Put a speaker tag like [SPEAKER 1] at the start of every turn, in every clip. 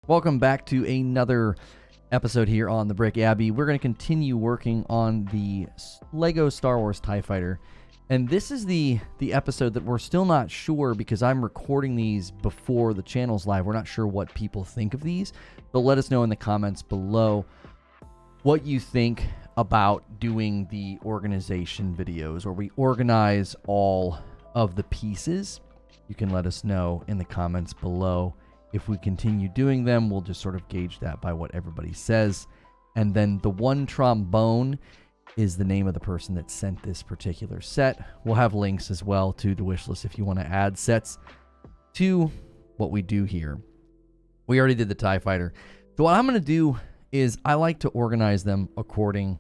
[SPEAKER 1] Welcome back to another episode here on the Brick Abbey. We're going to continue working on the LEGO Star Wars TIE Fighter. And this is the episode that we're still not sure, because I'm recording these before the channel's live. We're not sure what people think of these. But let us know in the comments below what you think about doing the organization videos, where we organize all of the pieces. You can let us know in the comments below. If we continue doing them, we'll just sort of gauge that by what everybody says. And then the one trombone is the name of the person that sent this particular set. We'll have links as well to the wish list if you want to add sets to what we do here. We already did the TIE Fighter. So what I'm going to do is I like to organize them according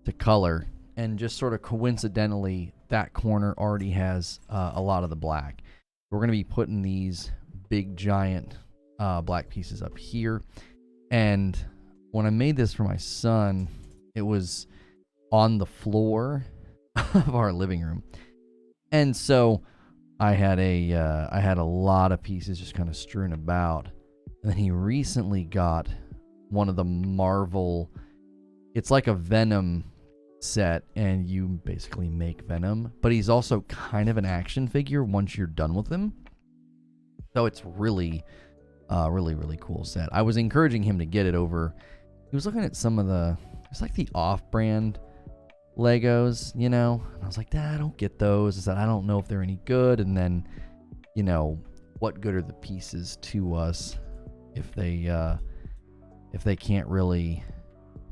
[SPEAKER 1] to color. And just sort of coincidentally, that corner already has a lot of the black. We're going to be putting these big giant black pieces up here. And when I made this for my son, it was on the floor of our living room. And so I had a lot of pieces just kind of strewn about. And then he recently got one of the Marvel, it's like a Venom set, and you basically make Venom, but he's also kind of an action figure once you're done with him. So it's really cool set. I was encouraging him to get it over. He was looking at some of it's like the off-brand Legos, you know. And I was like, Dad, I don't get those. I said, I don't know if they're any good. And then, you know, what good are the pieces to us if they can't really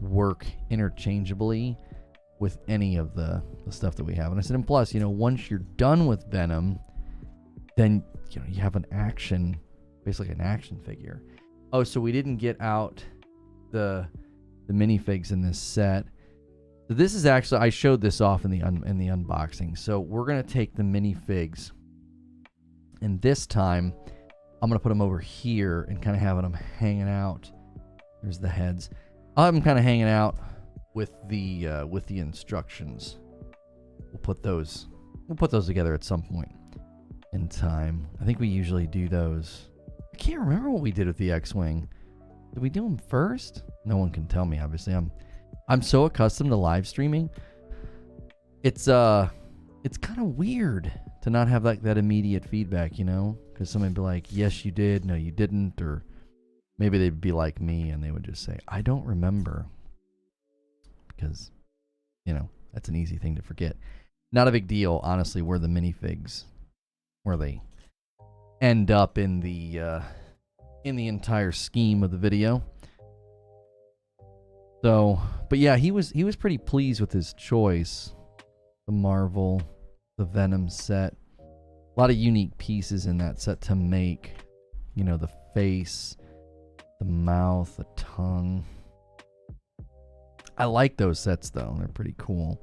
[SPEAKER 1] work interchangeably with any of the stuff that we have. And I said, and plus, you know, once you're done with Venom, then you know you have basically an action figure. Oh, so we didn't get out the minifigs in this set. So this is actually, I showed this off in the unboxing. So we're gonna take the minifigs, and this time I'm gonna put them over here and kind of having them hanging out. There's the heads. I'll have them kind of hanging out with the instructions. We'll put those together at some point in time. I think we usually do those. I can't remember what we did with the X-Wing. Did we do them first? No one can tell me, obviously. I'm so accustomed to live streaming. It's kind of weird to not have like that immediate feedback, you know? Because somebody would be like, yes, you did. No, you didn't. Or maybe they'd be like me and they would just say, I don't remember. Because, you know, that's an easy thing to forget. Not a big deal, honestly, where the minifigs, where they end up in the entire scheme of the video. So, but yeah, he was pretty pleased with his choice. The Marvel, the Venom set, a lot of unique pieces in that set to make. You know, the face, the mouth, the tongue. I like those sets though; they're pretty cool.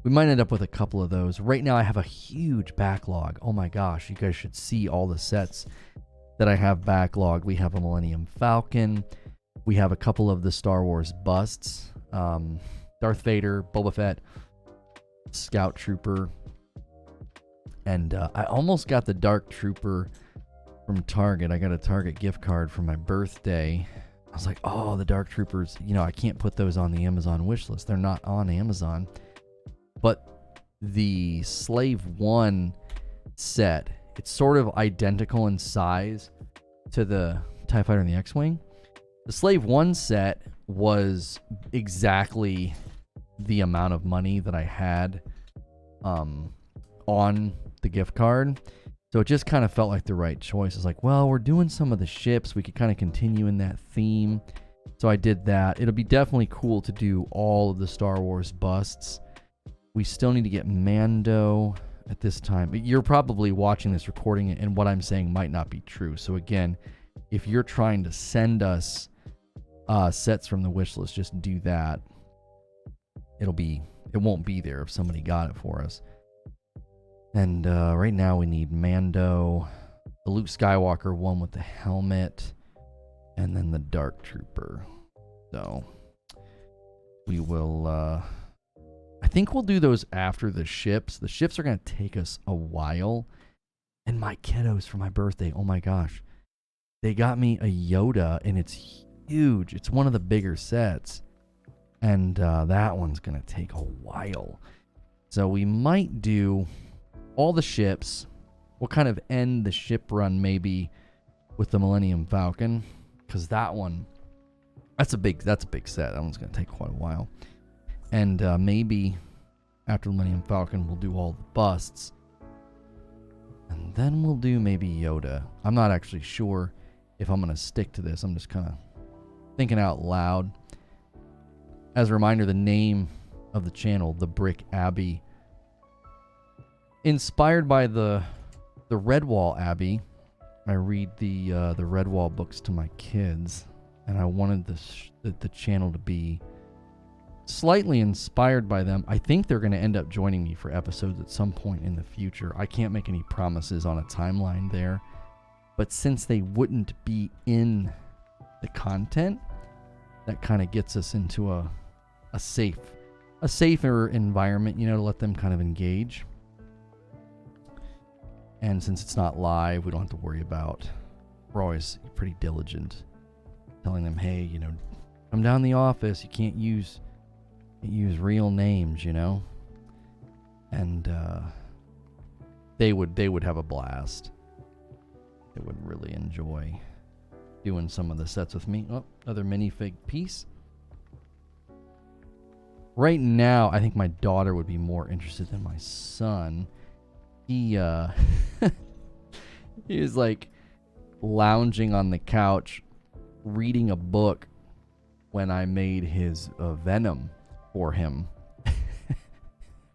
[SPEAKER 1] We might end up with a couple of those. Right now I have a huge backlog. Oh my gosh, you guys should see all the sets that I have backlogged. We have a Millennium Falcon. We have a couple of the Star Wars busts. Darth Vader, Boba Fett, Scout Trooper. And I almost got the Dark Trooper from Target. I got a Target gift card for my birthday. I was like, oh, the Dark Troopers. You know, I can't put those on the Amazon wish list. They're not on Amazon. But the Slave 1 set, it's sort of identical in size to the TIE Fighter and the X-Wing. The Slave 1 set was exactly the amount of money that I had on the gift card. So it just kind of felt like the right choice. It's like, well, we're doing some of the ships. We could kind of continue in that theme. So I did that. It'll be definitely cool to do all of the Star Wars busts. We still need to get Mando at this time. You're probably watching this recording, and what I'm saying might not be true. So again, if you're trying to send us sets from the wish list, just do that. It won't be there if somebody got it for us. And right now we need Mando, the Luke Skywalker one with the helmet, and then the Dark Trooper. So we will I think we'll do those after the ships. The ships are going to take us a while. And my kiddos for my birthday, oh my gosh. they got me a Yoda, and it's huge. It's one of the bigger sets. And that one's going to take a while. So we might do all the ships. We'll kind of end the ship run maybe with the Millennium Falcon, because that one, that's a big set. That one's going to take quite a while. And maybe after Millennium Falcon, we'll do all the busts. And then we'll do maybe Yoda. I'm not actually sure if I'm going to stick to this. I'm just kind of thinking out loud. As a reminder, the name of the channel, The Brick Abbey, inspired by the Redwall Abbey. I read the Redwall books to my kids, and I wanted the channel to be slightly inspired by them. I think they're going to end up joining me for episodes at some point in the future. I can't make any promises on a timeline there, but since they wouldn't be in the content, that kind of gets us into a safer environment, to let them kind of engage. And since it's not live, we don't have to worry about, we're always pretty diligent telling them, hey, come down the office, you can't use real names, and they would have a blast. They would really enjoy doing some of the sets with me. Oh, another minifig piece. Right now, I think my daughter would be more interested than my son. He he was like lounging on the couch reading a book when I made his Venom for him.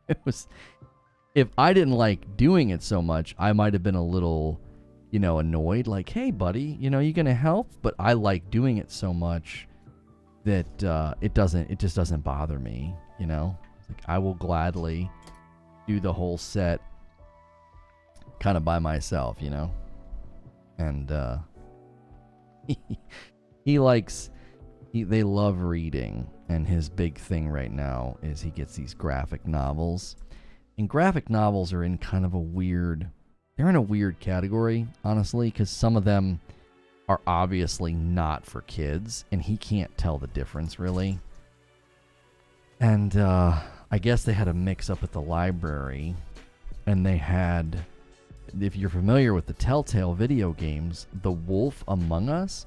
[SPEAKER 1] It was, if I didn't like doing it so much, I might have been a little, annoyed, like, hey buddy, you gonna help? But I like doing it so much that it just doesn't bother me, Like, I will gladly do the whole set kind of by myself, and they love reading, and his big thing right now is he gets these graphic novels, and graphic novels are in kind of they're in a weird category, honestly, because some of them are obviously not for kids, and he can't tell the difference, really. And I guess they had a mix-up at the library, and they had, if you're familiar with the Telltale video games, The Wolf Among Us,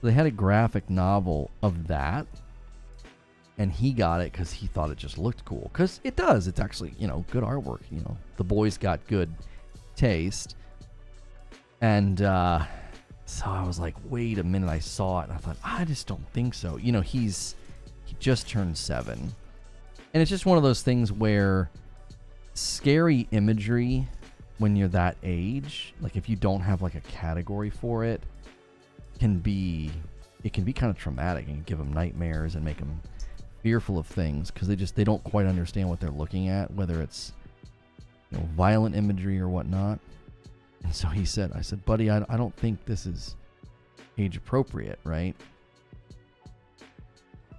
[SPEAKER 1] they had a graphic novel of that, and he got it because he thought it just looked cool. Because it does. It's actually, good artwork. The boys got good taste. And so I was like, wait a minute. I saw it, and I thought, I just don't think so. He just turned 7. And it's just one of those things where scary imagery when you're that age, like if you don't have like a category for it, can be kind of traumatic and give them nightmares and make them fearful of things because they don't quite understand what they're looking at, whether it's violent imagery or whatnot. And so I said, buddy, I don't think this is age appropriate, right?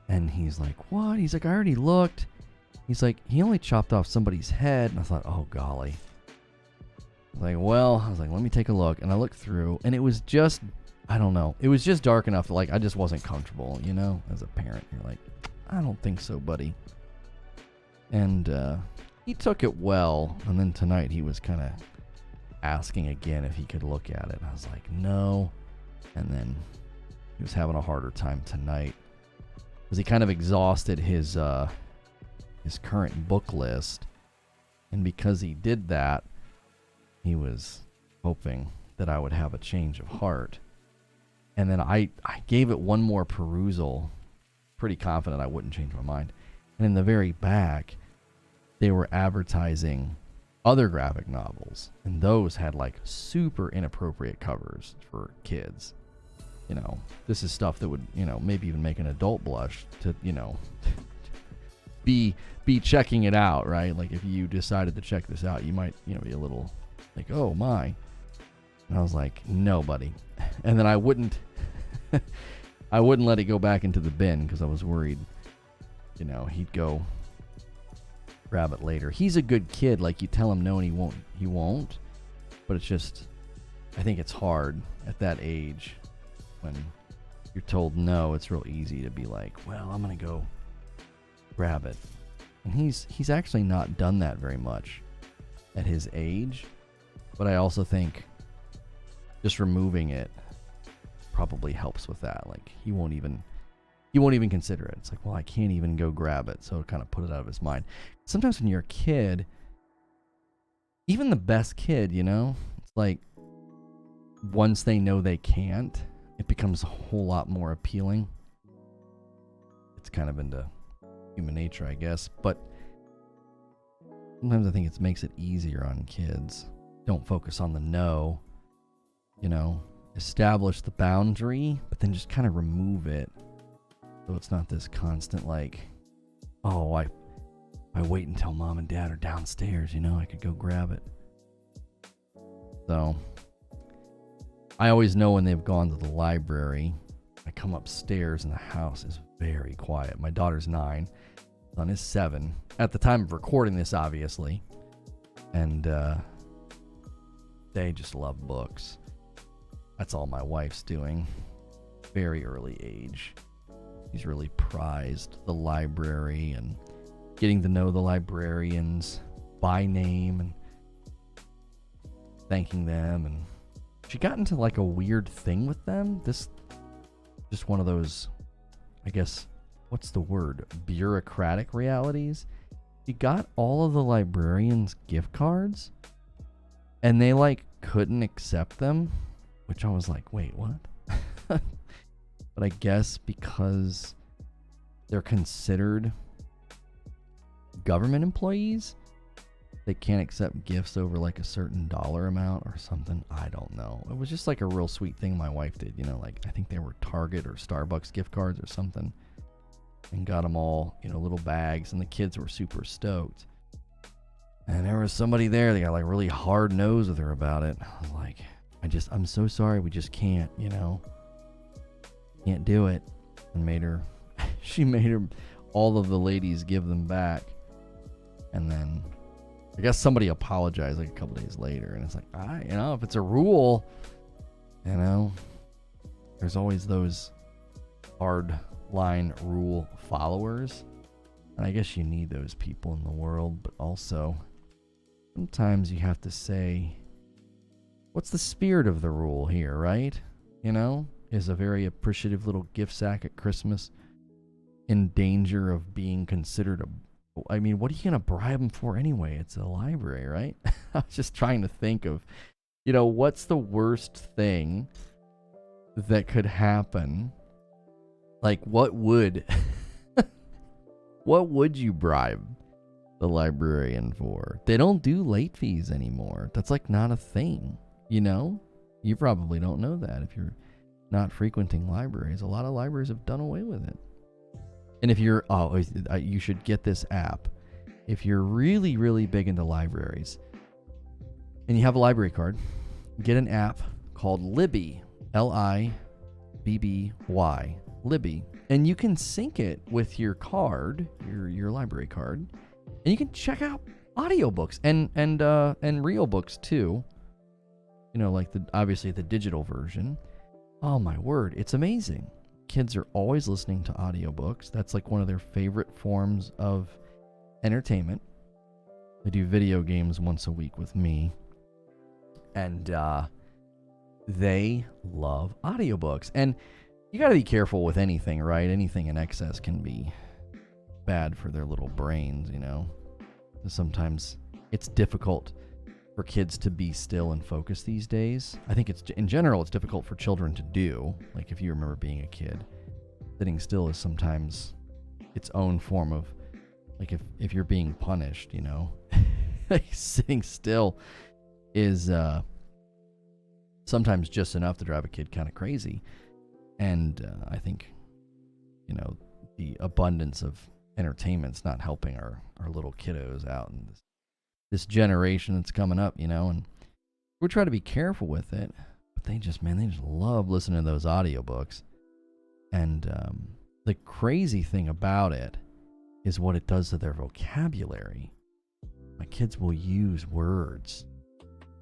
[SPEAKER 1] And he's like, what? He's like, I already looked. He's like, he only chopped off somebody's head. And I thought, oh golly. I was like, let me take a look. And I looked through, and it was just, I don't know. It was just dark enough that I just wasn't comfortable, as a parent. You're like, I don't think so, buddy. And he took it well. And then tonight he was kind of asking again if he could look at it. And I was like, no. And then he was having a harder time tonight because he kind of exhausted his current book list. And because he did that, he was hoping that I would have a change of heart. And then I gave it one more perusal, pretty confident I wouldn't change my mind. And in the very back, they were advertising other graphic novels. And those had super inappropriate covers for kids. This is stuff that would, maybe even make an adult blush to, be checking it out, right? Like if you decided to check this out, you might, be a little like, oh my. And I was like, no, buddy. And then I wouldn't let it go back into the bin because I was worried, he'd go grab it later. He's a good kid. Like you tell him no and he won't. But it's just, I think it's hard at that age when you're told no, it's real easy to be like, well, I'm going to go grab it. And he's actually not done that very much at his age. But I also think just removing it probably helps with that. Like he won't even consider it. It's like, well, I can't even go grab it. So kind of put it out of his mind. Sometimes when you're a kid, even the best kid, it's like once they know they can't, it becomes a whole lot more appealing. It's kind of into human nature, I guess. But sometimes I think it makes it easier on kids. Don't focus on the no, establish the boundary, but then just kind of remove it. So it's not this constant like, oh, I wait until mom and dad are downstairs, I could go grab it. So I always know when they've gone to the library. I come upstairs and the house is very quiet. My daughter's 9, son is 7. At the time of recording this, obviously. And they just love books. That's all my wife's doing. Very early age. She's really prized the library and getting to know the librarians by name and thanking them. And she got into like a weird thing with them. This just one of those, I guess, what's the word? Bureaucratic realities. She got all of the librarians' gift cards and they like couldn't accept them, which I was like, wait, what? But I guess because they're considered government employees, they can't accept gifts over like a certain dollar amount or something. I don't know. It was just like a real sweet thing my wife did, like I think they were Target or Starbucks gift cards or something, and got them all, little bags, and the kids were super stoked. And there was somebody there that got like really hard nosed with her about it. I was like, I'm so sorry, we just can't, can't do it. And she made her, all of the ladies give them back. And then I guess somebody apologized like a couple days later. And it's like, if it's a rule, there's always those hard line rule followers. And I guess you need those people in the world, but also sometimes you have to say, what's the spirit of the rule here, right? Is a very appreciative little gift sack at Christmas in danger of being considered what are you going to bribe them for anyway? It's a library, right? I was just trying to think of, what's the worst thing that could happen? Like, what would you bribe the librarian for? They don't do late fees anymore. That's like not a thing, You probably don't know that if you're not frequenting libraries. A lot of libraries have done away with it. And if you're, you should get this app. If you're really, really big into libraries and you have a library card, get an app called Libby, Libby, Libby. And you can sync it with your card, your library card, and you can check out audiobooks and real books too. Like obviously the digital version. Oh my word, it's amazing. Kids are always listening to audiobooks. That's like one of their favorite forms of entertainment. They do video games once a week with me. And they love audiobooks. And you got to be careful with anything, right? Anything in excess can be bad for their little brains, Sometimes it's difficult for kids to be still and focus these days. I think in general, it's difficult for children to do. Like if you remember being a kid, sitting still is sometimes its own form of, like if you're being punished, like sitting still is sometimes just enough to drive a kid kind of crazy. And I think, the abundance of entertainment's not helping our little kiddos out in this generation that's coming up, and we're trying to be careful with it, but they just love listening to those audiobooks. And the crazy thing about it is what it does to their vocabulary. My kids will use words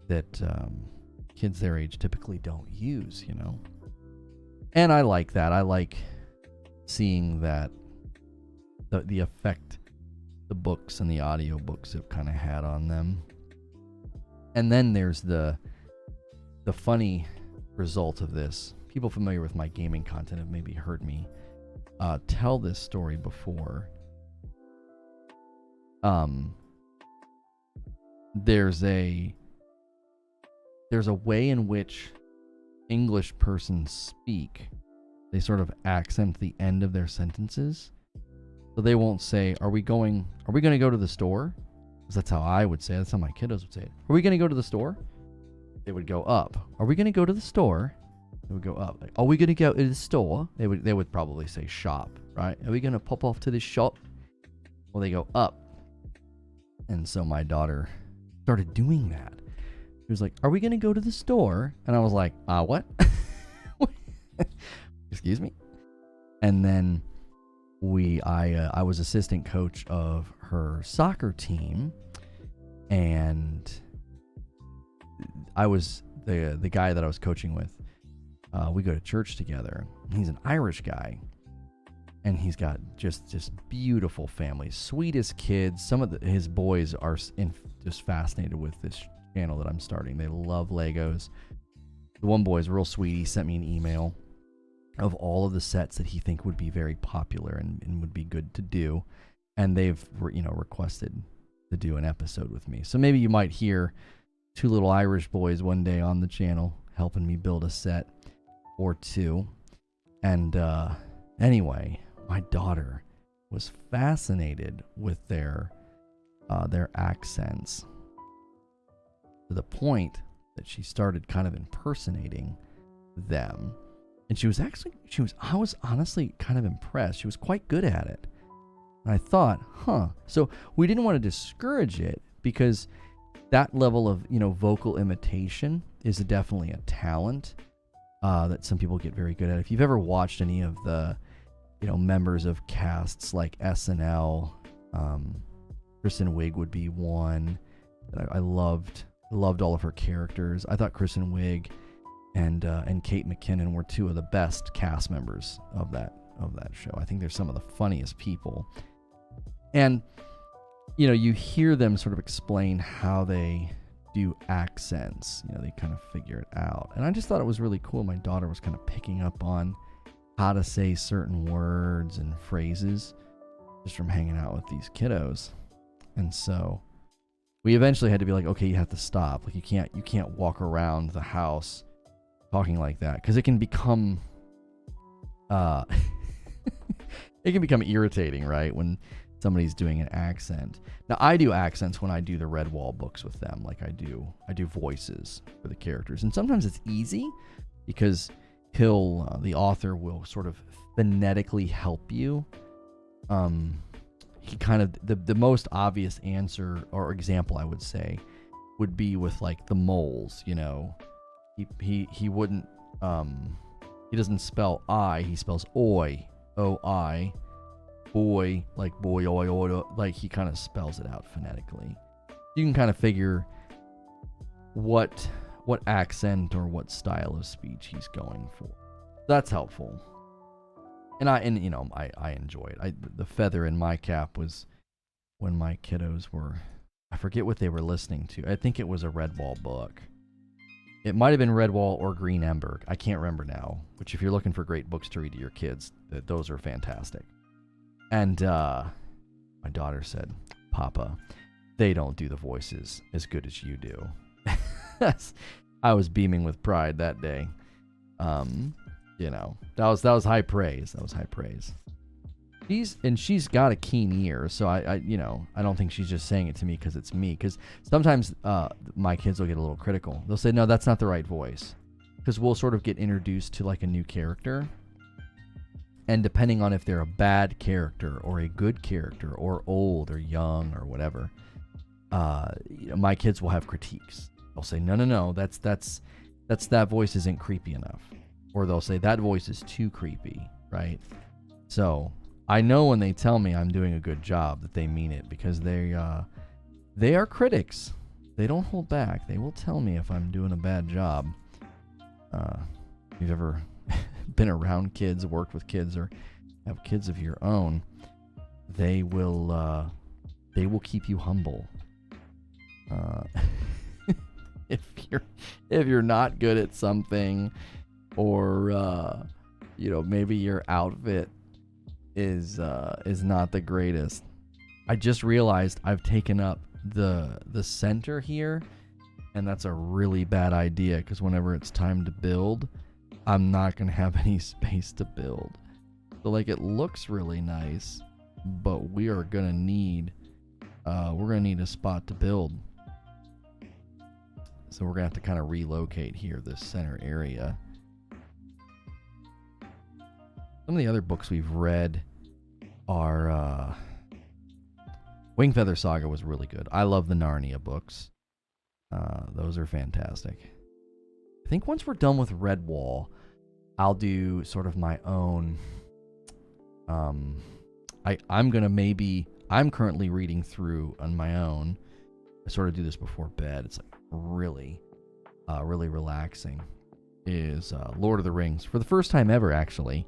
[SPEAKER 1] that kids their age typically don't use, And I like that. I like seeing that the effect the books and the audiobooks have kind of had on them. And then there's the funny result of this. People familiar with my gaming content have maybe heard me tell this story before. There's a way in which English persons speak. They sort of accent the end of their sentences. So they won't say, are we going to go to the store? Because that's how I would say it. That's how my kiddos would say it. Are we going to go to the store? They would go up. Are we going to go to the store? They would go up. Like, are we going to go to the store? They would probably say shop, right? Are we going to pop off to the shop? Well, they go up. And so my daughter started doing that. She was like, are we going to go to the store? And I was like, what? Excuse me? And then I was assistant coach of her soccer team, and I was the guy that I was coaching with. We go to church together. He's an Irish guy, and he's got just beautiful families, sweetest kids. Some of his boys are just fascinated with this channel that I'm starting. They love Legos. The one boy is real sweet. He sent me an email of all of the sets that he think would be very popular and would be good to do, and they've requested to do an episode with me. So maybe you might hear two little Irish boys one day on the channel helping me build a set or two. And anyway, my daughter was fascinated with their accents, to the point that she started kind of impersonating them. And I was honestly kind of impressed. She was quite good at it. And I thought, so we didn't want to discourage it, because that level of, vocal imitation is definitely a talent that some people get very good at. If you've ever watched any of the, members of casts like SNL, Kristen Wiig would be one that I loved. I loved all of her characters. I thought Kristen Wiig and Kate McKinnon were two of the best cast members of that show. I think they're some of the funniest people. And you hear them sort of explain how they do accents. They kind of figure it out. And I just thought it was really cool. My daughter was kind of picking up on how to say certain words and phrases just from hanging out with these kiddos. And so we eventually had to be like, okay, you have to stop. Like, you can't walk around the house talking like that, because it can become irritating, right, when somebody's doing an accent. Now, I do accents when I do the Redwall books with them. Like, I do voices for the characters, and sometimes it's easy because the author will sort of phonetically help you. He kind of, the most obvious answer or example, I would say, would be with like the moles. He wouldn't, he doesn't spell I, he spells oi, O-I, boy, like boy, oi, oi, like he kind of spells it out phonetically. You can kind of figure what accent or what style of speech he's going for. That's helpful. And I enjoy it. The feather in my cap was when my kiddos were, I forget what they were listening to. I think it was a Redwall book. It might have been Redwall or Green Ember. I can't remember now. Which, if you're looking for great books to read to your kids, those are fantastic. And my daughter said, "Papa, they don't do the voices as good as you do." I was beaming with pride that day. That was high praise. That was high praise. She's got a keen ear, so I don't think she's just saying it to me because it's me. Because sometimes my kids will get a little critical. They'll say, "No, that's not the right voice," because we'll sort of get introduced to like a new character, and depending on if they're a bad character or a good character or old or young or whatever, my kids will have critiques. They'll say, "No, that's that voice isn't creepy enough," or they'll say that voice is too creepy, right? So I know when they tell me I'm doing a good job that they mean it, because they are critics. They don't hold back. They will tell me if I'm doing a bad job. If you've ever been around kids, worked with kids, or have kids of your own, they will keep you humble. If you're not good at something, or maybe your outfit is not the greatest. I just realized I've taken up the center here, and that's a really bad idea, because whenever it's time to build, I'm not gonna have any space to build. So like, it looks really nice, but we're gonna need a spot to build. So we're gonna have to kind of relocate here, this center area. Some of the other books we've read are Wingfeather Saga was really good. I love the Narnia books. Those are fantastic. I think once we're done with Redwall, I'll do sort of my own. I'm currently reading through on my own. I sort of do this before bed. It's like really relaxing. Is Lord of the Rings, for the first time ever, actually.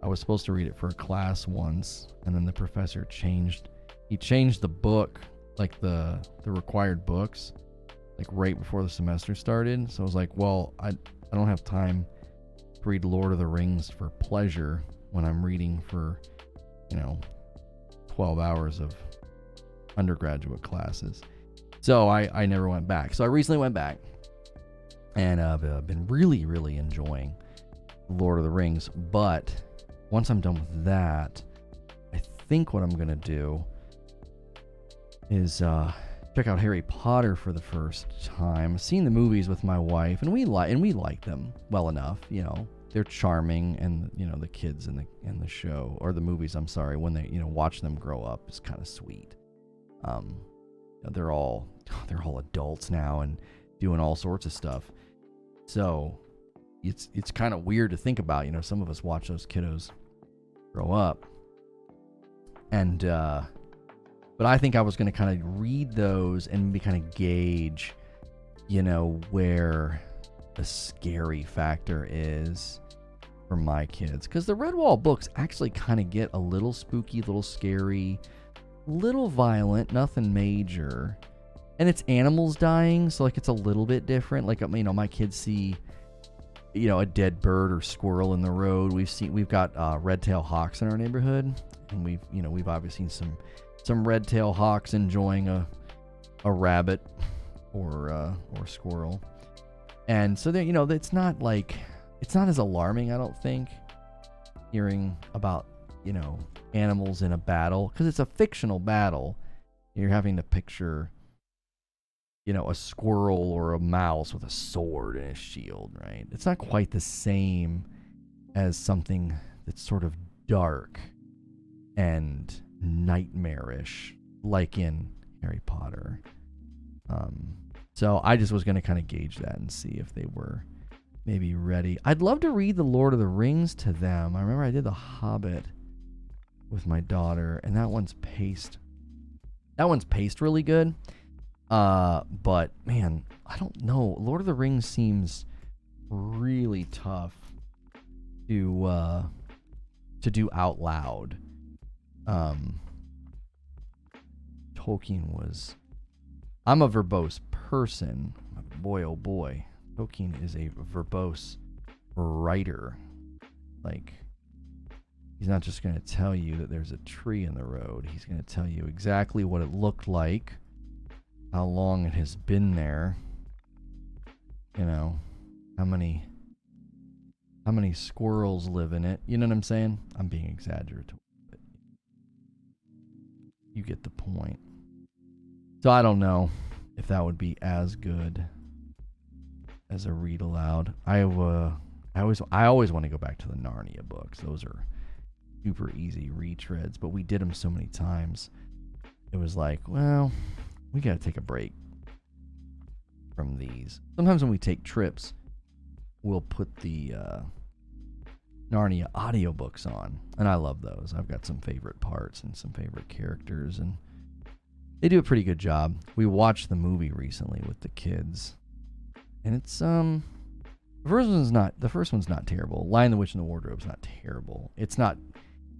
[SPEAKER 1] I was supposed to read it for a class once, and then the professor changed the book, like the required books, like right before the semester started. So I was like, well, I don't have time to read Lord of the Rings for pleasure when I'm reading for 12 hours of undergraduate classes. So I never went back. So I recently went back, and I've been really, really enjoying Lord of the Rings. But once I'm done with that, I think what I'm going to do is check out Harry Potter for the first time. I've seen the movies with my wife, and we like them well enough. They're charming, and the kids in the show, or the movies, I'm sorry, when they watch them grow up, is kind of sweet. They're all adults now and doing all sorts of stuff. So it's kind of weird to think about. Some of us watch those kiddos grow up, and but I think I was going to kind of read those and maybe kind of gauge, where the scary factor is for my kids, because the Redwall books actually kind of get a little spooky, a little scary, little violent, nothing major, and it's animals dying, so like it's a little bit different. Like, my kids see a dead bird or squirrel in the road. We've got red-tailed hawks in our neighborhood, and we've obviously seen some red-tailed hawks enjoying a rabbit or squirrel. And so they, it's not as alarming, I don't think, hearing about, animals in a battle, because it's a fictional battle. You're having to picture, a squirrel or a mouse with a sword and a shield, right? It's not quite the same as something that's sort of dark and nightmarish, like in Harry Potter. So I just was going to kind of gauge that and see if they were maybe ready. I'd love to read The Lord of the Rings to them. I remember I did The Hobbit with my daughter, and that one's paced really good. But man, I don't know. Lord of the Rings seems really tough to do out loud. Tolkien was... I'm a verbose person. Boy, oh boy. Tolkien is a verbose writer. Like, he's not just going to tell you that there's a tree in the road. He's going to tell you exactly what it looked like, how long it has been there, how many squirrels live in it. You know what I'm saying? I'm being exaggerative, but you get the point. So I don't know if that would be as good as a read aloud. I always want to go back to the Narnia books. Those are super easy retreads, but we did them so many times. It was like, well, we got to take a break from these. Sometimes when we take trips, we'll put the Narnia audiobooks on, and I love those. I've got some favorite parts and some favorite characters, and they do a pretty good job. We watched the movie recently with the kids, and it's The first one's not terrible. Lion, the Witch, and the Wardrobe's not terrible. It's not.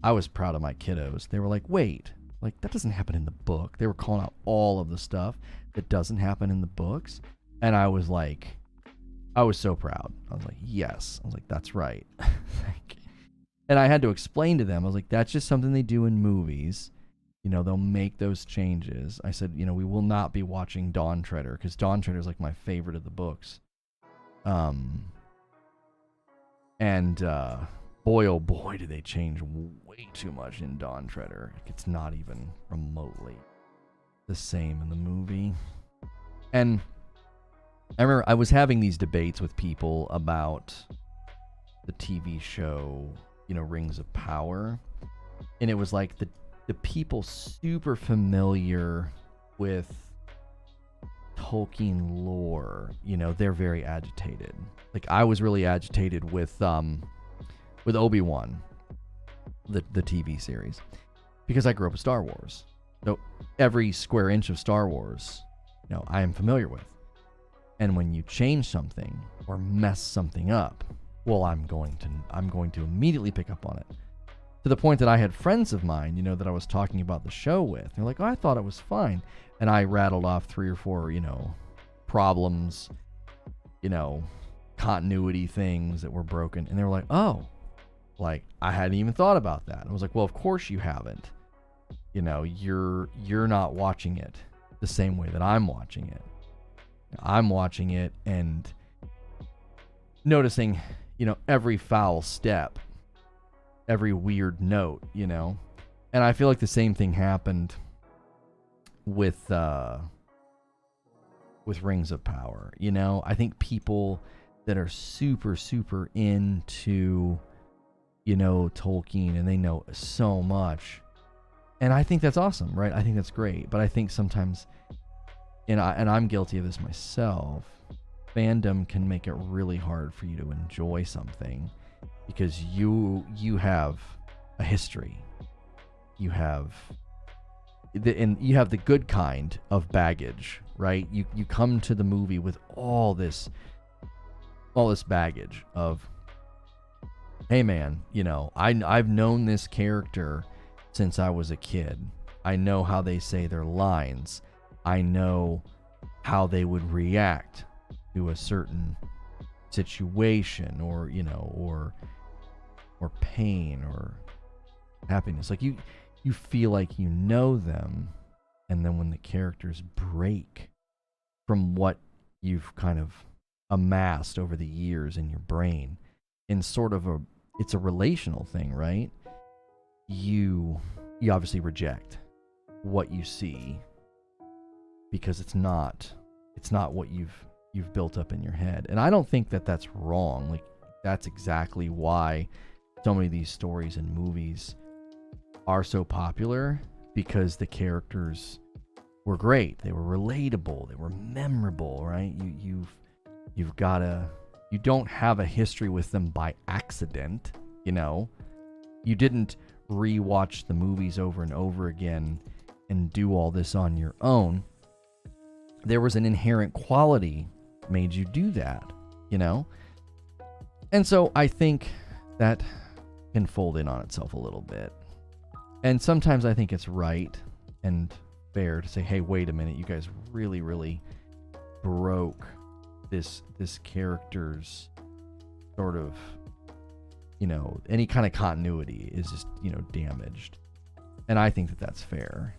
[SPEAKER 1] I was proud of my kiddos. They were like, wait, like that doesn't happen in the book. They were calling out all of the stuff that doesn't happen in the books. And I was like, I was so proud. I was like, yes. I was like, that's right. And I had to explain to them. I was like, that's just something they do in movies. You know, they'll make those changes. I said, you know, we will not be watching Dawn Treader because Dawn Treader is like my favorite of the books. Boy, oh boy, do they change way too much in Dawn Treader. It's not even remotely the same in the movie. And I remember I was having these debates with people about the TV show, you know, Rings of Power. And it was like the people super familiar with Tolkien lore, you know, they're very agitated. Like I was really agitated with Obi-Wan, the TV series, because I grew up with Star Wars. So every square inch of Star Wars, you know, I am familiar with. And when you change something or mess something up, well, I'm going to immediately pick up on it. To the point that I had friends of mine, you know, that I was talking about the show with. They're like, oh, I thought it was fine. And I rattled off 3 or 4, you know, problems, you know, continuity things that were broken. And they were like, oh, like I hadn't even thought about that. And I was like, well, of course you haven't. You know, you're not watching it the same way that I'm watching it. I'm watching it and noticing, you know, every foul step, every weird note, you know. And I feel like the same thing happened with Rings of Power, you know. I think people that are super into, you know, Tolkien and they know so much. And I think that's awesome, right? I think that's great. But I think sometimes, and I'm guilty of this myself, fandom can make it really hard for you to enjoy something because you have a history. You have the good kind of baggage, right? You come to the movie with all this baggage of, hey man, you know, I've known this character since I was a kid. I know how they say their lines. I know how they would react to a certain situation or, you know, or pain or happiness. Like you feel like you know them, and then when the characters break from what you've kind of amassed over the years in your brain in sort of it's a relational thing, right? You obviously reject what you see because it's not what you've built up in your head. And I don't think that that's wrong. Like that's exactly why so many of these stories and movies are so popular, because the characters were great. They were relatable. They were memorable, right? You don't have a history with them by accident, you know. You didn't rewatch the movies over and over again and do all this on your own. There was an inherent quality made you do that, you know. And so I think that can fold in on itself a little bit. And sometimes I think it's right and fair to say, hey, wait a minute, you guys really broke this character's sort of, you know, any kind of continuity is just, you know, damaged. And I think that that's fair.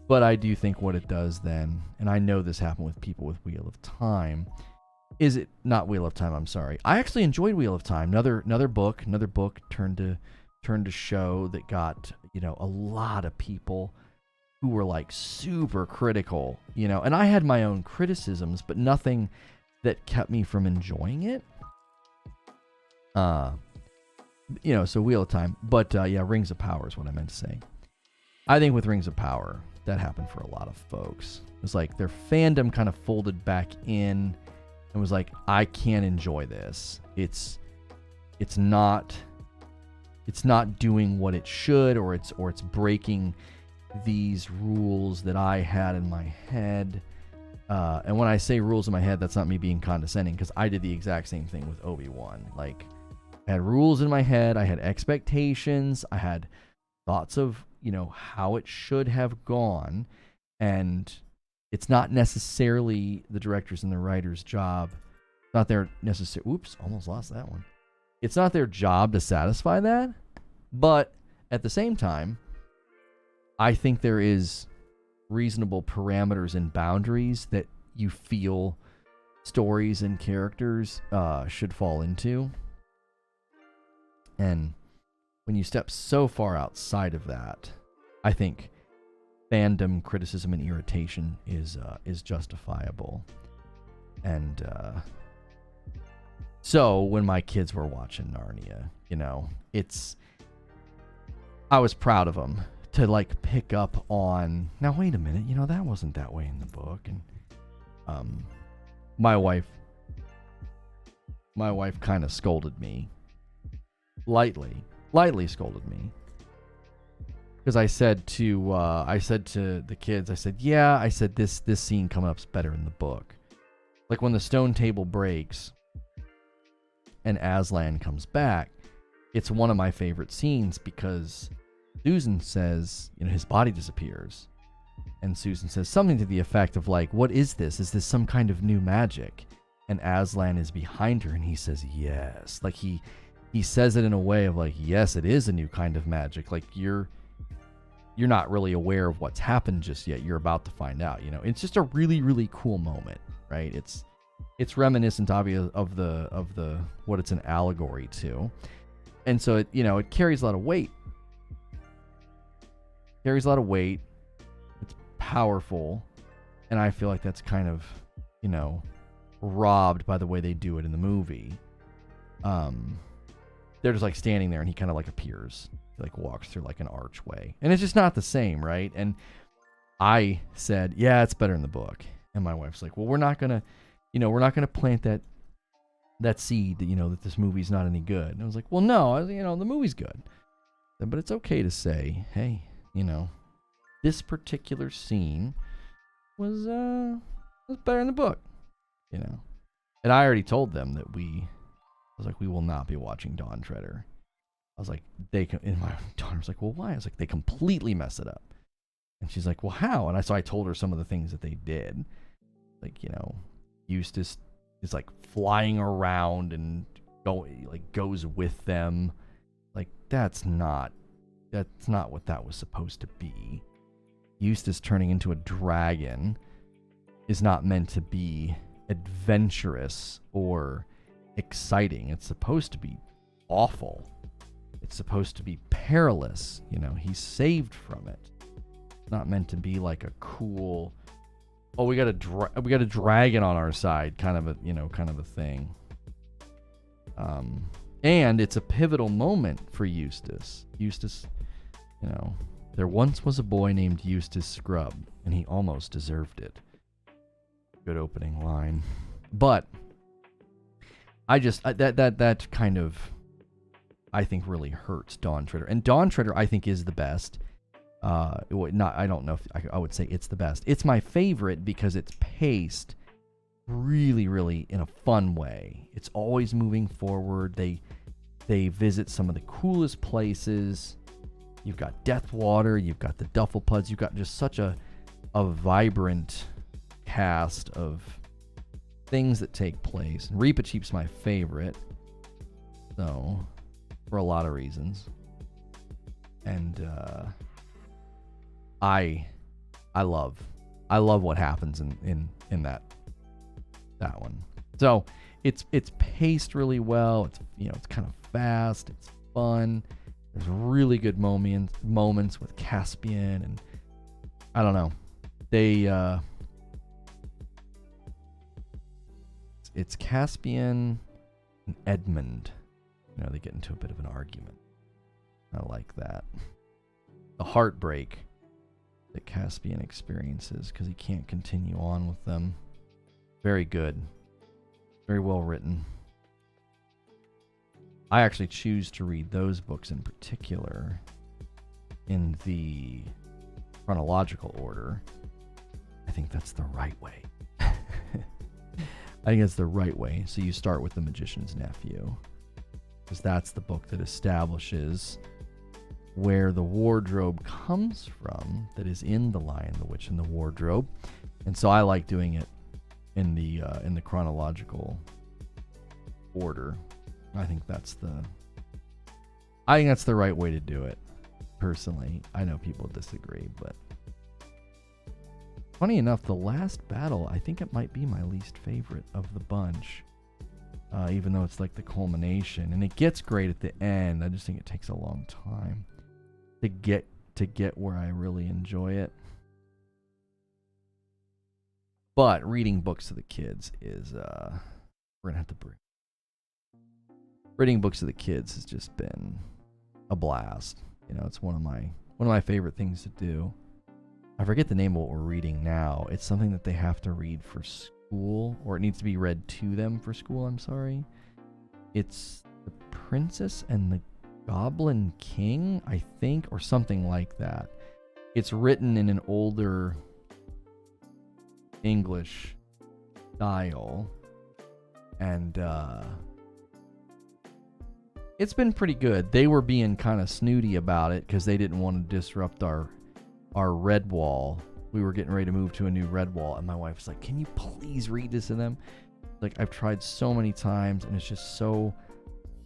[SPEAKER 1] But I do think what it does then, and I know this happened with people with Wheel of Time, is it not Wheel of Time? I'm sorry. I actually enjoyed Wheel of Time. Another book turned to show that got, you know, a lot of people who were like super critical, you know, and I had my own criticisms, but nothing that kept me from enjoying it. You know, so Wheel of Time, but yeah, Rings of Power is what I meant to say. I think with Rings of Power, that happened for a lot of folks. It was like their fandom kind of folded back in and was like, I can't enjoy this. It's not doing what it should, or it's breaking these rules that I had in my head. And when I say rules in my head, that's not me being condescending, because I did the exact same thing with Obi-Wan. Like, I had rules in my head, I had expectations, I had thoughts of, how it should have gone, and it's not necessarily the directors and the writers' job. It's not their oops, almost lost that one. It's not their job to satisfy that, but at the same time, I think there is reasonable parameters and boundaries that you feel stories and characters should fall into. And when you step so far outside of that, I think fandom, criticism, and irritation is justifiable. And so when my kids were watching Narnia, I was proud of them to like pick up on, now wait a minute, that wasn't that way in the book. And my wife kind of scolded me, lightly scolded me, because I said to the kids, I said, this scene coming up's better in the book. Like when the stone table breaks and Aslan comes back, it's one of my favorite scenes, because Susan says, his body disappears. And Susan says something to the effect of like, what is this? Is this some kind of new magic? And Aslan is behind her and he says, yes. Like he says it in a way of like, yes, it is a new kind of magic. Like you're not really aware of what's happened just yet. You're about to find out, It's just a really, really cool moment, right? It's reminiscent obviously of the what it's an allegory to. And so it carries a lot of weight. It's powerful, and I feel like that's kind of robbed by the way they do it in the movie. They're just like standing there and he kind of like appears, he like walks through like an archway, and it's just not the same, right? And I said, yeah, it's better in the book. And my wife's like, well, we're not gonna plant that seed that that this movie's not any good. And I was like, well, no, the movie's good, but it's okay to say, hey, this particular scene was better in the book, And I already told them that we will not be watching Dawn Treader. I was like, and my daughter was like, well, why? I was like, they completely mess it up. And she's like, well, how? And I told her some of the things that they did. Like, Eustace is like flying around and goes with them. Like, that's not what that was supposed to be. Eustace turning into a dragon is not meant to be adventurous or exciting. It's supposed to be awful. It's supposed to be perilous. He's saved from it. It's not meant to be like a cool, oh, we got a dragon on our side kind of a thing. And it's a pivotal moment for Eustace. There once was a boy named Eustace Scrubb, and he almost deserved it. Good opening line. But I just that kind of, I think, really hurts Dawn Treader. And Dawn Treader, I think, is the best. I don't know if I would say it's the best. It's my favorite because it's paced really, really in a fun way. It's always moving forward. They visit some of the coolest places. You've got Deathwater, you've got the Dufflepuds, you've got just such a vibrant cast of things that take place. And Reepicheep's my favorite, so for a lot of reasons. And I love what happens in that one. So it's paced really well. It's kind of fast. It's fun. There's really good moments with Caspian, and I don't know. It's Caspian and Edmund. They get into a bit of an argument. I like that. The heartbreak that Caspian experiences because he can't continue on with them. Very good. Very well written. I actually choose to read those books in particular in the chronological order. I think that's the right way. I think that's the right way. So you start with The Magician's Nephew, because that's the book that establishes where the wardrobe comes from that is in The Lion, the Witch, and the Wardrobe. And so I like doing it in the chronological order. I think that's the right way to do it, personally. I know people disagree, but funny enough, the last battle, I think it might be my least favorite of the bunch, even though it's like the culmination, and it gets great at the end. I just think it takes a long time to get where I really enjoy it. But reading books to the kids is we're gonna have to bring. Reading books to the kids has just been a blast. You know, it's one of my favorite things to do. I forget the name of what we're reading now. It's something that they have to read for school, or it needs to be read to them for school. I'm sorry. It's The Princess and the Goblin King, I think, or something like that. It's written in an older English style, and it's been pretty good. They were being kind of snooty about it because they didn't want to disrupt our red wall. We were getting ready to move to a new red wall, and my wife was like, "Can you please read this to them?" Like, I've tried so many times, and it's just so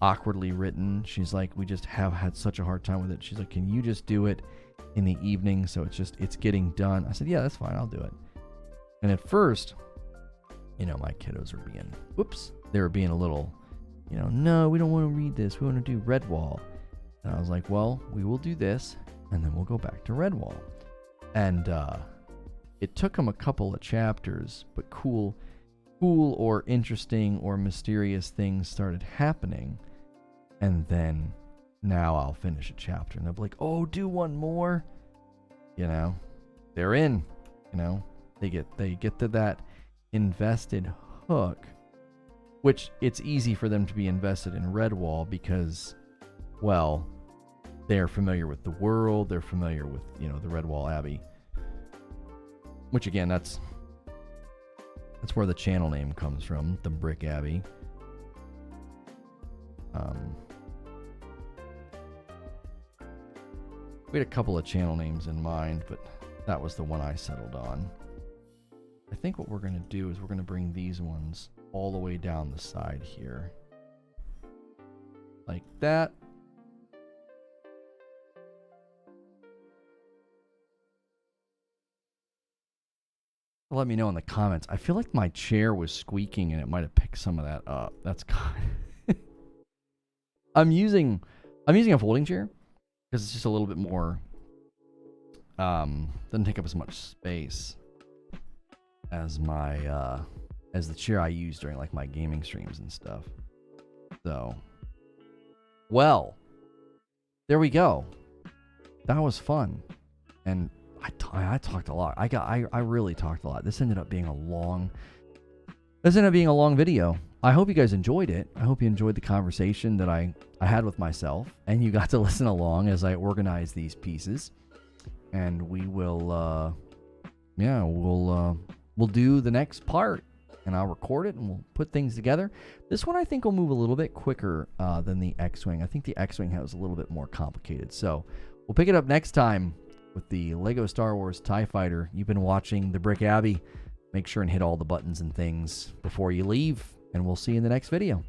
[SPEAKER 1] awkwardly written. She's like, "We just have had such a hard time with it." She's like, "Can you just do it in the evening so it's getting done?" I said, "Yeah, that's fine. I'll do it." And at first, you know, my kiddos were being, they were being a little, you know, "No, we don't want to read this. We want to do Redwall." And I was like, "Well, we will do this, and then we'll go back to Redwall." And it took them a couple of chapters, but cool or interesting or mysterious things started happening. And then now I'll finish a chapter, and they'll be like, "Oh, do one more." You know, they're in. You know, they get to that invested hook, which it's easy for them to be invested in Redwall because, well, they're familiar with the world. They're familiar with, you know, the Redwall Abbey, which again, that's where the channel name comes from, the Brick Abbey. We had a couple of channel names in mind, but that was the one I settled on. I think what we're going to do is we're going to bring these ones all the way down the side here. Like that. Let me know in the comments. I feel like my chair was squeaking and it might have picked some of that up. That's kind of I'm using a folding chair because it's just a little bit more doesn't take up as much space as my as the chair I use during like my gaming streams and stuff. So, well, there we go. That was fun. And I talked a lot. I really talked a lot. This ended up being a long video. I hope you guys enjoyed it. I hope you enjoyed the conversation that I had with myself, and you got to listen along as I organize these pieces. And we will, we'll do the next part, and I'll record it, and we'll put things together. This one I think will move a little bit quicker than the X-Wing. I think the X-Wing was a little bit more complicated. So we'll pick it up next time with the LEGO Star Wars TIE Fighter. You've been watching the Brick Abbey. Make sure and hit all the buttons and things before you leave, and we'll see you in the next video.